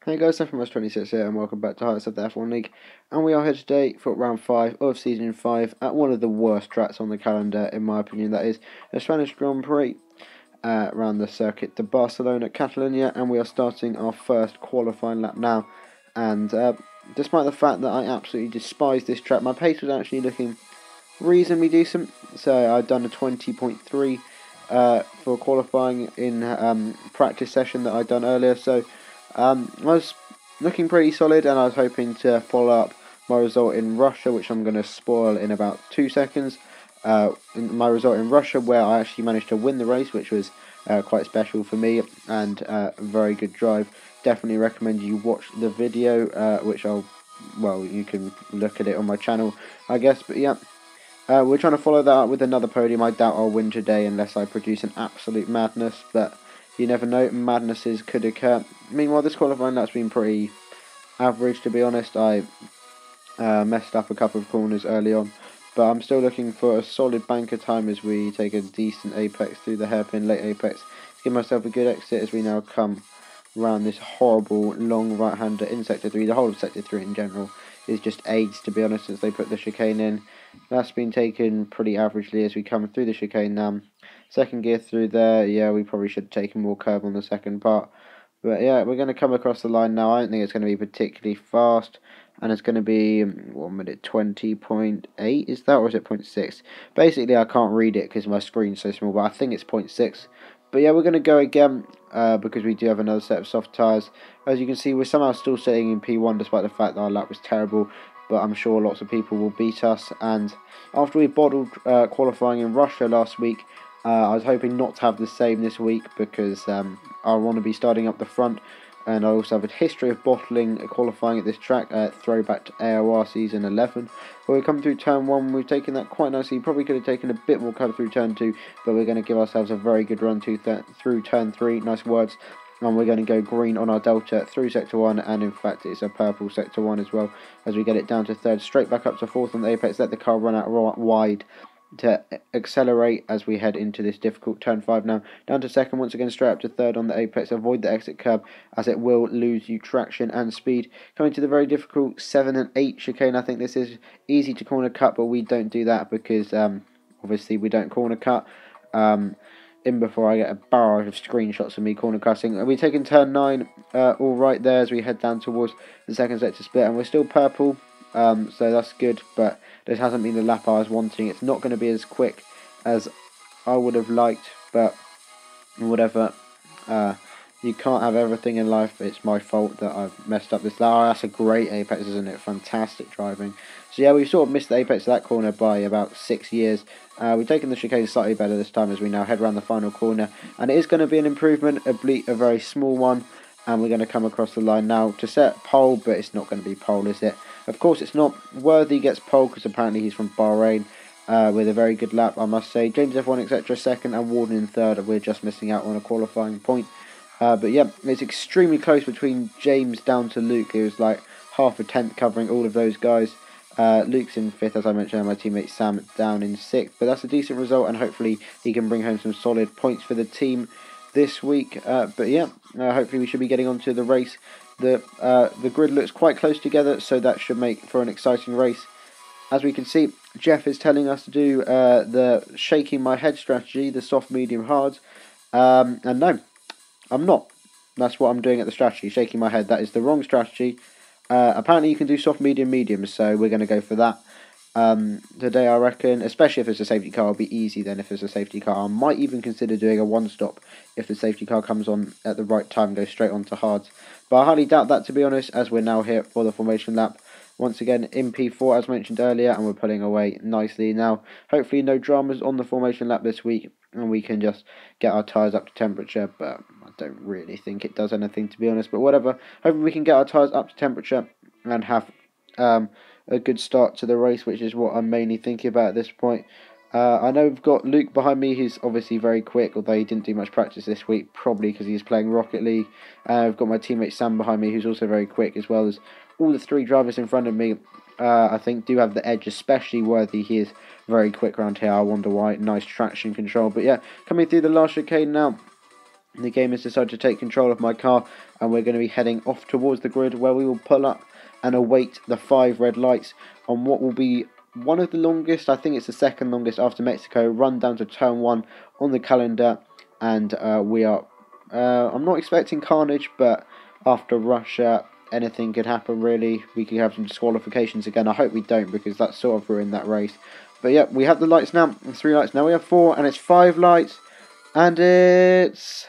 Hey guys, Sephimus26 here and welcome back to Highlights of the F1 League, and we are here today for round 5 of season 5 at one of the worst tracks on the calendar in my opinion, that is the Spanish Grand Prix around the circuit to Barcelona, Catalonia, and we are starting our first qualifying lap now. And despite the fact that I absolutely despise this track, my pace was actually looking reasonably decent, so I'd done a 20.3 for qualifying in practice session that I'd done earlier, so I was looking pretty solid, and I was hoping to follow up my result in Russia, which I'm going to spoil in about 2 seconds. In my result in Russia, where I actually managed to win the race, which was quite special for me, and a very good drive. Definitely recommend you watch the video, which you can look at it on my channel, I guess, but yeah. We're trying to follow that up with another podium. I doubt I'll win today unless I produce an absolute madness, but you never know, madnesses could occur. Meanwhile, this qualifying lap's been pretty average, to be honest. I messed up a couple of corners early on, but I'm still looking for a solid banker time as we take a decent apex through the hairpin, late apex. Give myself a good exit as we now come around this horrible long right-hander in Sector 3. The whole of Sector 3 in general is just AIDS, to be honest, since they put the chicane in. That's been taken pretty averagely as we come through the chicane now. Second gear through there, yeah, we probably should have taken more curve on the second part. But yeah, we're going to come across the line now. I don't think it's going to be particularly fast. And it's going to be 1 minute 20.8, is that, or is it 0.6? Basically, I can't read it because my screen's so small, but I think it's 0.6. But yeah, we're going to go again because we do have another set of soft tyres. As you can see, we're somehow still sitting in P1 despite the fact that our lap was terrible. But I'm sure lots of people will beat us. And after we bottled qualifying in Russia last week, I was hoping not to have the same this week because I want to be starting up the front. And I also have a history of bottling qualifying at this track, throwback to AOR season 11. But we come through turn 1, we've taken that quite nicely. Probably could have taken a bit more cover through turn 2, but we're going to give ourselves a very good run through turn 3. Nice words. And we're going to go green on our delta through sector 1, and in fact it's a purple sector 1 as well, as we get it down to 3rd, straight back up to 4th on the apex, let the car run out wide to accelerate as we head into this difficult turn 5 now. Down to 2nd, once again straight up to 3rd on the apex, avoid the exit curb as it will lose you traction and speed. Coming to the very difficult 7 and 8 chicane, I think this is easy to corner cut, but we don't do that because obviously we don't corner cut. In before I get a barrage of screenshots of me corner cutting. We're taking turn 9 all right there as we head down towards the 2nd sector split, and we're still purple, so that's good, but this hasn't been the lap I was wanting. It's not going to be as quick as I would have liked, but whatever. You can't have everything in life. It's my fault that I've messed up this lap. Oh, that's a great apex, isn't it? Fantastic driving. So yeah, we've sort of missed the apex of that corner by about 6 years. We've taken the chicane slightly better this time as we now head around the final corner. And it is going to be an improvement, a very small one. And we're going to come across the line now to set pole, but it's not going to be pole, is it? Of course it's not. Worthy gets pole because apparently he's from Bahrain. With a very good lap, I must say. James F1 etc. 2nd and Warden in 3rd. We're just missing out on a qualifying point. But yeah, it's extremely close between James down to Luke. It was like half a tenth covering all of those guys. Luke's in 5th, as I mentioned, and my teammate Sam down in 6th. But that's a decent result, and hopefully he can bring home some solid points for the team this week. But yeah, hopefully we should be getting on to the race. The grid looks quite close together, so that should make for an exciting race. As we can see, Jeff is telling us to do the shaking my head strategy, the soft, medium, hard. And no, I'm not. That's what I'm doing at the strategy, shaking my head. That is the wrong strategy. Apparently you can do soft, medium, medium, so we're going to go for that. Today I reckon, especially if it's a safety car, it'll be easy then if it's a safety car. I might even consider doing a one-stop if the safety car comes on at the right time, go straight on to hards. But I highly doubt that, to be honest, as we're now here for the formation lap. Once again in P4 as mentioned earlier, and we're pulling away nicely now. Hopefully no dramas on the formation lap this week, and we can just get our tyres up to temperature, but I don't really think it does anything, to be honest, but whatever. Hopefully we can get our tyres up to temperature and have a good start to the race, which is what I'm mainly thinking about at this point. I know we've got Luke behind me, who's obviously very quick, although he didn't do much practice this week, probably because he's playing Rocket League. I've got my teammate Sam behind me, who's also very quick, as well as all the 3 drivers in front of me. I think do have the edge, especially Worthy. He is very quick around here. I wonder why. Nice traction control. But yeah, coming through the last chicane now. The game has decided to take control of my car, and we're going to be heading off towards the grid, where we will pull up and await the 5 red lights on what will be one of the longest, I think it's the second longest after Mexico, run down to turn 1 on the calendar. And we are, I'm not expecting carnage, but after Russia, anything could happen really. We could have some disqualifications again. I hope we don't, because that sort of ruined that race. But yeah, we have the lights now, 3 lights. Now we have 4, and it's 5 lights, and it's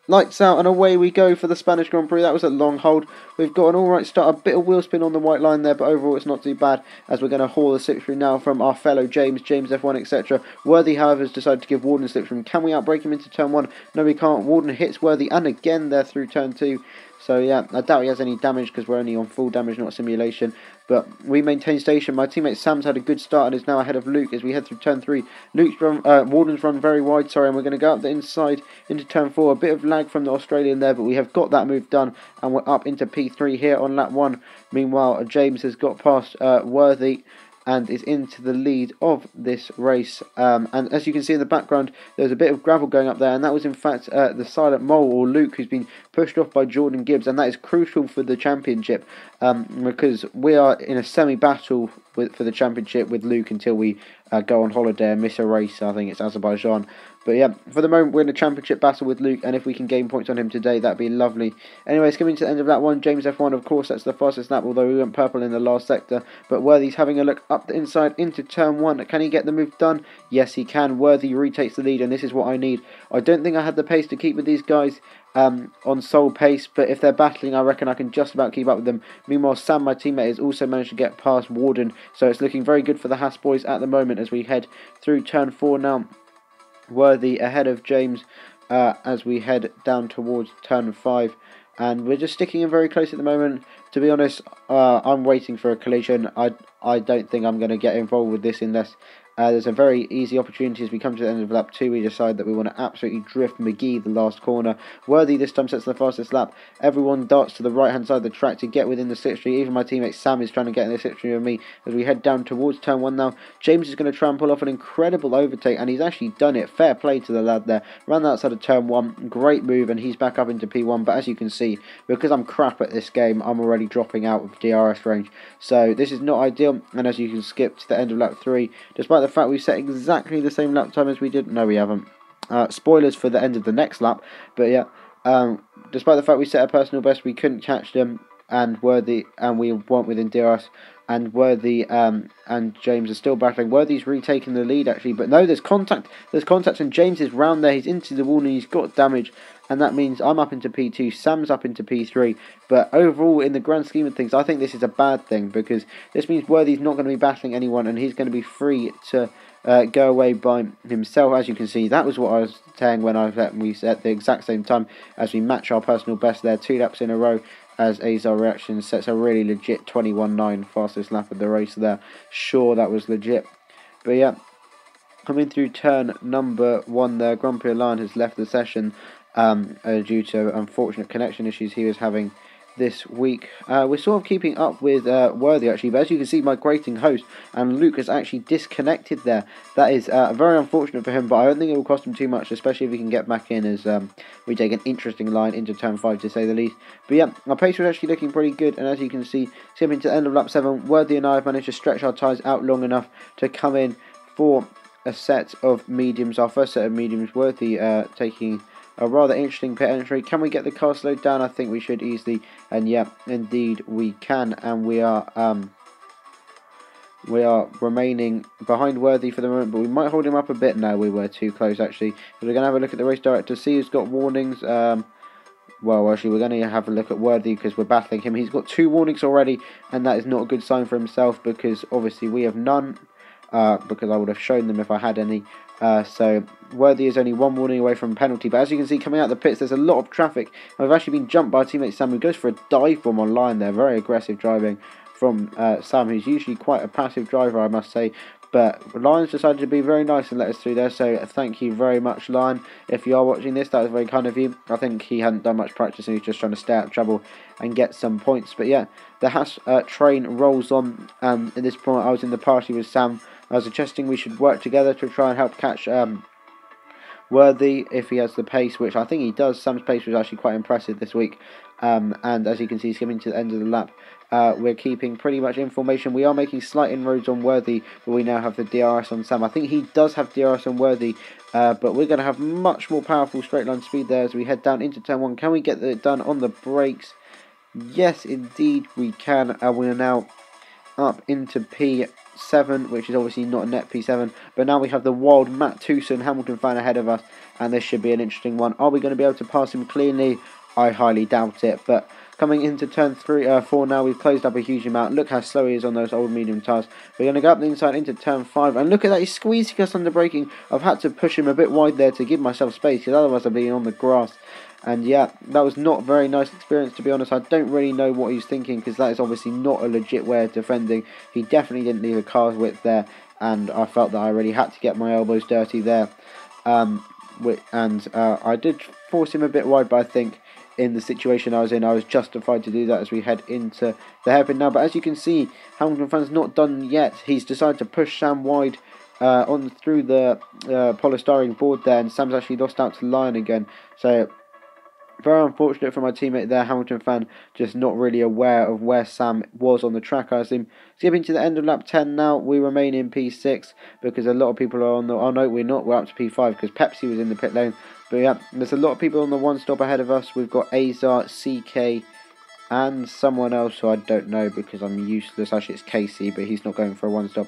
lights out, and away we go for the Spanish Grand Prix. That was a long hold. We've got an alright start, a bit of wheel spin on the white line there, but overall it's not too bad, as we're going to haul the slipstream now from our fellow James F1, etc. Worthy, however, has decided to give Warden a slipstream. Can we outbrake him into turn 1? No, we can't. Warden hits Worthy, and again there through turn 2. So yeah, I doubt he has any damage, because we're only on full damage, not simulation. But we maintain station. My teammate Sam's had a good start and is now ahead of Luke as we head through turn 3. Warden's run very wide, sorry, and we're going to go up the inside into turn 4. A bit of lag from the Australian there, but we have got that move done, and we're up into P3 here on lap 1. Meanwhile, James has got past Worthy and is into the lead of this race. And as you can see in the background, there's a bit of gravel going up there, and that was in fact the Silent Mole, or Luke, who's been pushed off by Jordan Gibbs, and that is crucial for the championship, because we are in a semi-battle for the championship with Luke until we go on holiday and miss a race. I think it's Azerbaijan. But yeah, for the moment we're in a championship battle with Luke, and if we can gain points on him today, that'd be lovely. Anyways, coming to the end of that one, James F1, of course, that's the fastest lap, although we went purple in the last sector. But Worthy's having a look up the inside into turn 1. Can he get the move done? Yes, he can. Worthy retakes the lead, and this is what I need. I don't think I had the pace to keep with these guys on sole pace, but if they're battling, I reckon I can just about keep up with them. Meanwhile, Sam, my teammate, has also managed to get past Warden, so it's looking very good for the Haas boys at the moment as we head through turn 4 now. Worthy ahead of James as we head down towards turn 5, and we're just sticking in very close at the moment. To be honest, I'm waiting for a collision. I don't think I'm going to get involved with this unless there's a very easy opportunity. As we come to the end of lap 2, we decide that we want to absolutely drift McGee the last corner. Worthy this time sets the fastest lap. Everyone darts to the right hand side of the track to get within the slipstream. Even my teammate Sam is trying to get in the slipstream with me as we head down towards turn 1 now. James is going to try and pull off an incredible overtake, and he's actually done it. Fair play to the lad there. Ran outside of turn 1, great move, and he's back up into P1. But as you can see, because I'm crap at this game, I'm already dropping out of DRS range. So this is not ideal, and as you can skip to the end of lap 3, despite the fact we've set exactly the same lap time as we did. No, we haven't. Spoilers for the end of the next lap. But yeah, despite the fact we set a personal best, we couldn't catch them, and Worthy, and we weren't within DRS. And Worthy and James are still battling. Worthy's retaking the lead actually, but no, there's contact. There's contact, and James is round there. He's into the wall and he's got damage, and that means I'm up into P2. Sam's up into P3. But overall, in the grand scheme of things, I think this is a bad thing, because this means Worthy's not going to be battling anyone, and he's going to be free to go away by himself. As you can see, that was what I was saying when we set the exact same time as we match our personal best there, 2 laps in a row, as Azar Reactions sets a really legit 21.9 fastest lap of the race there. Sure, that was legit. But yeah, coming through turn number 1 there, Grand Prix Lion has left the session due to unfortunate connection issues he was having this week. We're sort of keeping up with Worthy actually, but as you can see, my grating host and Luke has actually disconnected there. That is very unfortunate for him, but I don't think it will cost him too much, especially if he can get back in, as we take an interesting line into turn 5 to say the least. But yeah, our pace was actually looking pretty good, and as you can see, skipping to the end of lap 7, Worthy and I have managed to stretch our tyres out long enough to come in for a set of mediums. Our first set of mediums, Worthy taking a rather interesting pit entry. Can we get the car slowed down? I think we should easily, and yeah, indeed we can, and we are remaining behind Worthy for the moment, but we might hold him up a bit. No, we were too close actually. So we're going to have a look at the race director, see who's got warnings. Well, actually, we're going to have a look at Worthy because we're battling him. He's got 2 warnings already, and that is not a good sign for himself, because obviously we have none, because I would have shown them if I had any. So Worthy is only 1 warning away from a penalty, but as you can see, coming out the pits, there's a lot of traffic. I've actually been jumped by a teammate Sam, who goes for a dive bomb on line there. Very aggressive driving from Sam, who's usually quite a passive driver, I must say. But Lion's decided to be very nice and let us through there, so thank you very much, Lion. If you are watching this, that was very kind of you. I think he hadn't done much practice and he was just trying to stay out of trouble and get some points. But yeah, the Haas train rolls on. At this point, I was in the party with Sam. I was suggesting we should work together to try and help catch Worthy, if he has the pace, which I think he does. Sam's pace was actually quite impressive this week. And as you can see, he's coming to the end of the lap. We're keeping pretty much in formation. We are making slight inroads on Worthy, but we now have the DRS on Sam. I think he does have DRS on Worthy, but we're going to have much more powerful straight line speed there as we head down into turn 1. Can we get it done on the brakes? Yes, indeed we can. We're now up into P7, which is obviously not a net P7, but now we have the wild Matt Tucson Hamilton fan ahead of us, and this should be an interesting one. Are we going to be able to pass him cleanly? I highly doubt it, but coming into turn 4 now, we've closed up a huge amount. Look how slow he is on those old medium tyres. We're going to go up the inside into turn 5, and look at that, he's squeezing us under braking. I've had to push him a bit wide there to give myself space, because otherwise I'd be on the grass. And yeah, that was not a very nice experience, to be honest. I don't really know what he's thinking, because that is obviously not a legit way of defending. He definitely didn't leave a car's width there, and I felt that I really had to get my elbows dirty there. I did force him a bit wide, but I think in the situation I was in, I was justified to do that as we head into the hairpin now. But as you can see, Hamilton fan's not done yet. He's decided to push Sam wide on through the polystyrene board there, and Sam's actually lost out to Lion again. So very unfortunate for my teammate there, Hamilton fan, just not really aware of where Sam was on the track. I assume. Skipping to the end of lap 10 now, we remain in P6 because a lot of people are on the... Oh no, we're not. We're up to P5 because Pepsi was in the pit lane. But yeah, there's a lot of people on the one stop ahead of us. We've got Azar, CK, and someone else who I don't know because I'm useless. Actually, it's Casey, but he's not going for a one stop.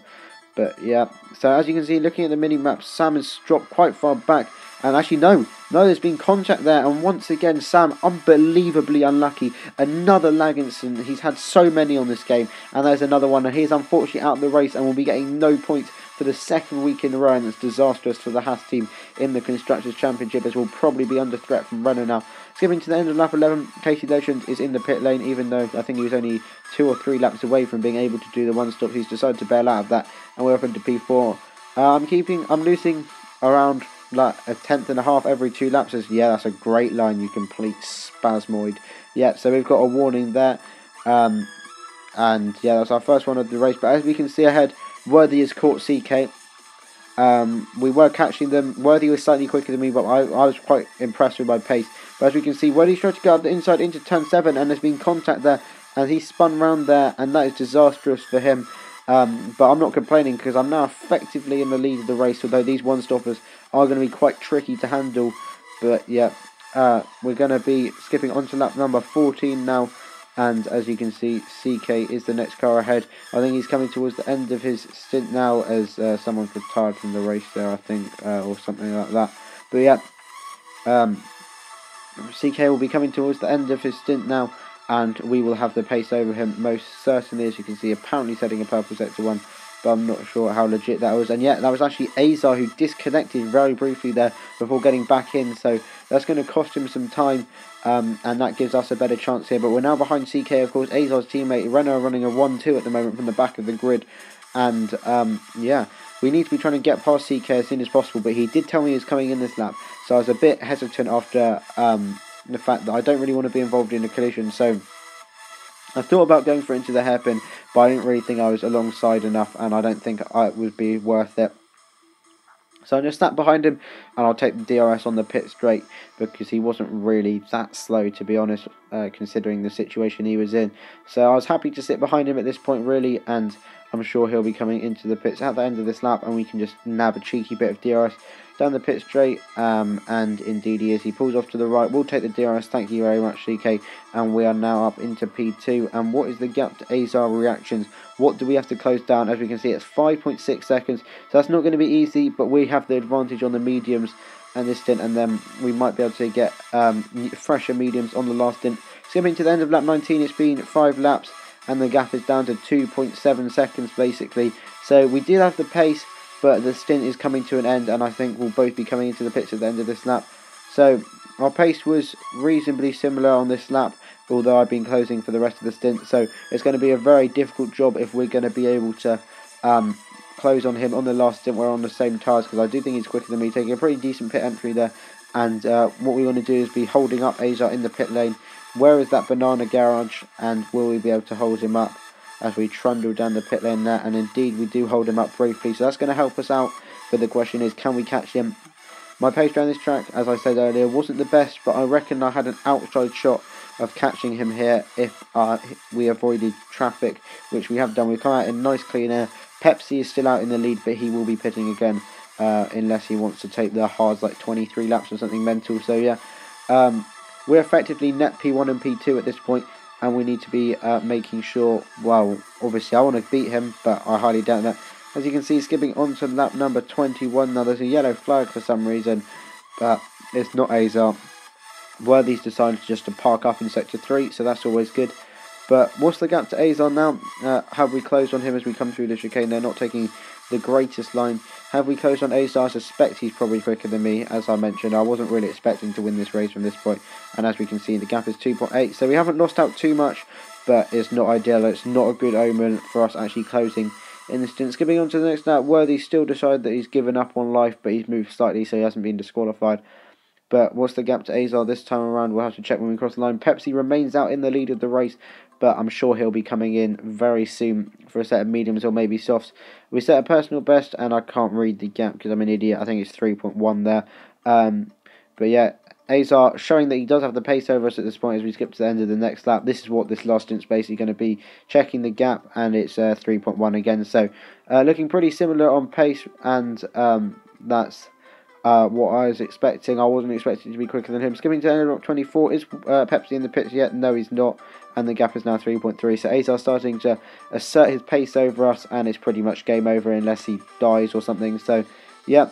But yeah, so as you can see, looking at the mini-map, Sam has dropped quite far back. And actually, no, there's been contact there. And once again, Sam, unbelievably unlucky. Another lag incident. He's had so many on this game. And there's another one. And he's unfortunately out of the race and will be getting no points for the second week in a row. And it's disastrous for the Haas team in the Constructors' Championship, as we'll probably be under threat from Renault now. Skipping to the end of lap 11, Casey Legend is in the pit lane, even though I think he was only 2 or 3 laps away from being able to do the one stop. He's decided to bail out of that, and we're up into P4. I'm losing around like a tenth and a half every 2 laps. Yeah, that's a great line, you complete spasmoid. Yeah, so we've got a warning there. And yeah, that's our first one of the race. But as we can see ahead, Worthy has caught CK. We were catching them. Worthy was slightly quicker than me, but I was quite impressed with my pace. But as we can see, Worthy's trying to go up the inside into turn 7, and there's been contact there, and he spun round there, and that is disastrous for him. But I'm not complaining because I'm now effectively in the lead of the race, although these one-stoppers are going to be quite tricky to handle. But yeah, we're going to be skipping on to lap number 14 now. And as you can see, CK is the next car ahead. I think he's coming towards the end of his stint now, as someone's retired from the race there, I think, or something like that. But yeah, CK will be coming towards the end of his stint now, and we will have the pace over him most certainly. As you can see, apparently setting a purple sector 1, but I'm not sure how legit that was. And yeah, that was actually Azar who disconnected very briefly there before getting back in, so that's going to cost him some time, and that gives us a better chance here. But we're now behind CK, of course. Azar's teammate Renault running a 1-2 at the moment from the back of the grid, and yeah, we need to be trying to get past CK as soon as possible. But he did tell me he was coming in this lap, so I was a bit hesitant after the fact that I don't really want to be involved in a collision. So I thought about going for into the hairpin, but I didn't really think I was alongside enough, and I don't think it would be worth it. So I just sat behind him, and I'll take the DRS on the pit straight, because he wasn't really that slow, to be honest, considering the situation he was in. So I was happy to sit behind him at this point, really, and I'm sure he'll be coming into the pits at the end of this lap, and we can just nab a cheeky bit of DRS down the pit straight, and indeed he is. He pulls off to the right. We'll take the DRS, thank you very much, CK, and we are now up into P2. And what is the gap to Azar reactions? What do we have to close down? As we can see, it's 5.6 seconds, so that's not going to be easy, but we have the advantage on the mediums and this stint, and then we might be able to get fresher mediums on the last stint. Skipping to the end of lap 19, it's been 5 laps, and the gap is down to 2.7 seconds basically. So we did have the pace, but the stint is coming to an end, and I think we'll both be coming into the pits at the end of this lap. So our pace was reasonably similar on this lap, although I've been closing for the rest of the stint. So it's going to be a very difficult job if we're going to be able to close on him on the last stint. We're on the same tyres, because I do think he's quicker than me, taking a pretty decent pit entry there. And what we want to do is be holding up Azar in the pit lane. Where is that banana garage, and will we be able to hold him up as we trundle down the pit lane there? And indeed we do hold him up briefly, so that's going to help us out. But the question is, can we catch him? My pace down this track, as I said earlier, wasn't the best, but I reckon I had an outside shot of catching him here if we avoided traffic, which we have done. We've come out in nice clean air. Pepsi is still out in the lead, but he will be pitting again unless he wants to take the hards like 23 laps or something mental. So yeah, we're effectively net P1 and P2 at this point, and we need to be making sure, well, obviously I want to beat him, but I highly doubt that. As you can see, skipping on to lap number 21. Now there's a yellow flag for some reason, but it's not Azar. Worthy's decided just to park up in sector 3, so that's always good. But what's the gap to Azar now? Have we closed on him as we come through the chicane? They're not taking the greatest line. Have we closed on Azar? I suspect he's probably quicker than me. As I mentioned, I wasn't really expecting to win this race from this point. And as we can see, the gap is 2.8. So we haven't lost out too much, but it's not ideal. It's not a good omen for us actually closing in this instance. Skipping on to the next lap, Worthy still decided that he's given up on life, but he's moved slightly, so he hasn't been disqualified. But what's the gap to Azar this time around? We'll have to check when we cross the line. Pepsi remains out in the lead of the race, but I'm sure he'll be coming in very soon for a set of mediums or maybe softs. We set a personal best, and I can't read the gap because I'm an idiot. I think it's 3.1 there. But yeah, Azar showing that he does have the pace over us at this point as we skip to the end of the next lap. This is what this last stint's basically going to be, checking the gap, and it's 3.1 again. So looking pretty similar on pace, and that's what I was expecting. I wasn't expecting to be quicker than him. Skipping to end of 24, is Pepsi in the pits yet? No, he's not, and the gap is now 3.3. So Azar starting to assert his pace over us, and it's pretty much game over unless he dies or something. So yeah,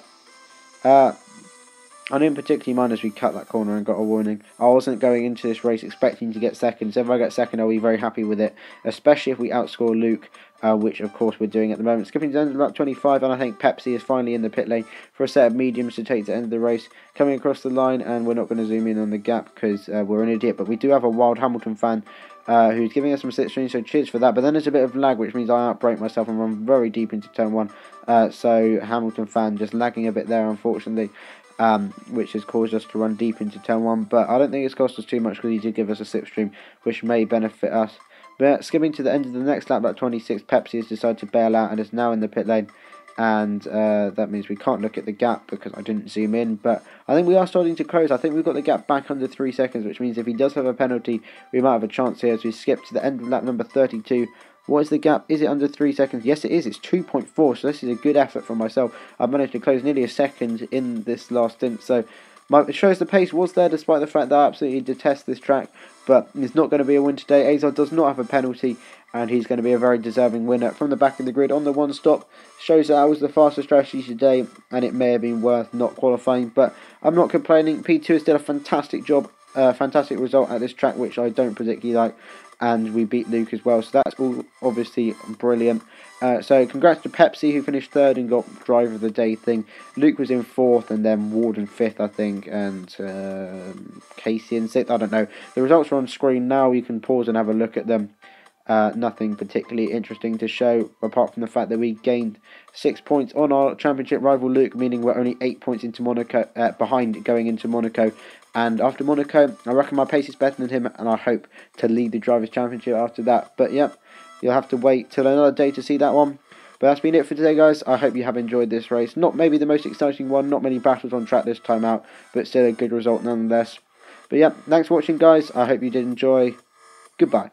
I didn't particularly mind as we cut that corner and got a warning. I wasn't going into this race expecting to get second, so if I get second I'll be very happy with it, especially if we outscore Luke, which of course we're doing at the moment. Skipping to the end of lap 25, and I think Pepsi is finally in the pit lane for a set of mediums to take to the end of the race. Coming across the line, and we're not going to zoom in on the gap because we're an idiot, but we do have a wild Hamilton fan who's giving us some slipstream, so cheers for that. But then there's a bit of lag, which means I outbrake myself and run very deep into turn 1. So Hamilton fan just lagging a bit there, unfortunately. Which has caused us to run deep into turn 1, but I don't think it's cost us too much because he did give us a slipstream, which may benefit us. But skipping to the end of the next lap, lap 26, Pepsi has decided to bail out and is now in the pit lane, and that means we can't look at the gap because I didn't zoom in, but I think we are starting to close. I think we've got the gap back under 3 seconds, which means if he does have a penalty, we might have a chance here as we skip to the end of lap number 32. What is the gap? Is it under 3 seconds? Yes, it is. It's 2.4, so this is a good effort from myself. I've managed to close nearly a second in this last stint, so it shows the pace was there despite the fact that I absolutely detest this track, but it's not going to be a win today. Azar does not have a penalty, and he's going to be a very deserving winner. From the back of the grid on the one stop, shows that I was the fastest strategy today, and it may have been worth not qualifying, but I'm not complaining. P2 has done a fantastic job, fantastic result at this track, which I don't particularly like, and we beat Luke as well, so that's all obviously brilliant. So congrats to Pepsi, who finished 3rd and got driver of the day thing. Luke was in 4th, and then Ward in 5th, I think, and Casey in 6th. I don't know. The results are on screen now. You can pause and have a look at them. Nothing particularly interesting to show, apart from the fact that we gained 6 points on our championship rival Luke, meaning we're only 8 points into Monaco, behind going into Monaco. And after Monaco, I reckon my pace is better than him, and I hope to lead the Drivers' Championship after that. But yeah, you'll have to wait till another day to see that one. But that's been it for today, guys. I hope you have enjoyed this race. Not maybe the most exciting one, not many battles on track this time out, but still a good result nonetheless. But yeah, thanks for watching, guys. I hope you did enjoy. Goodbye.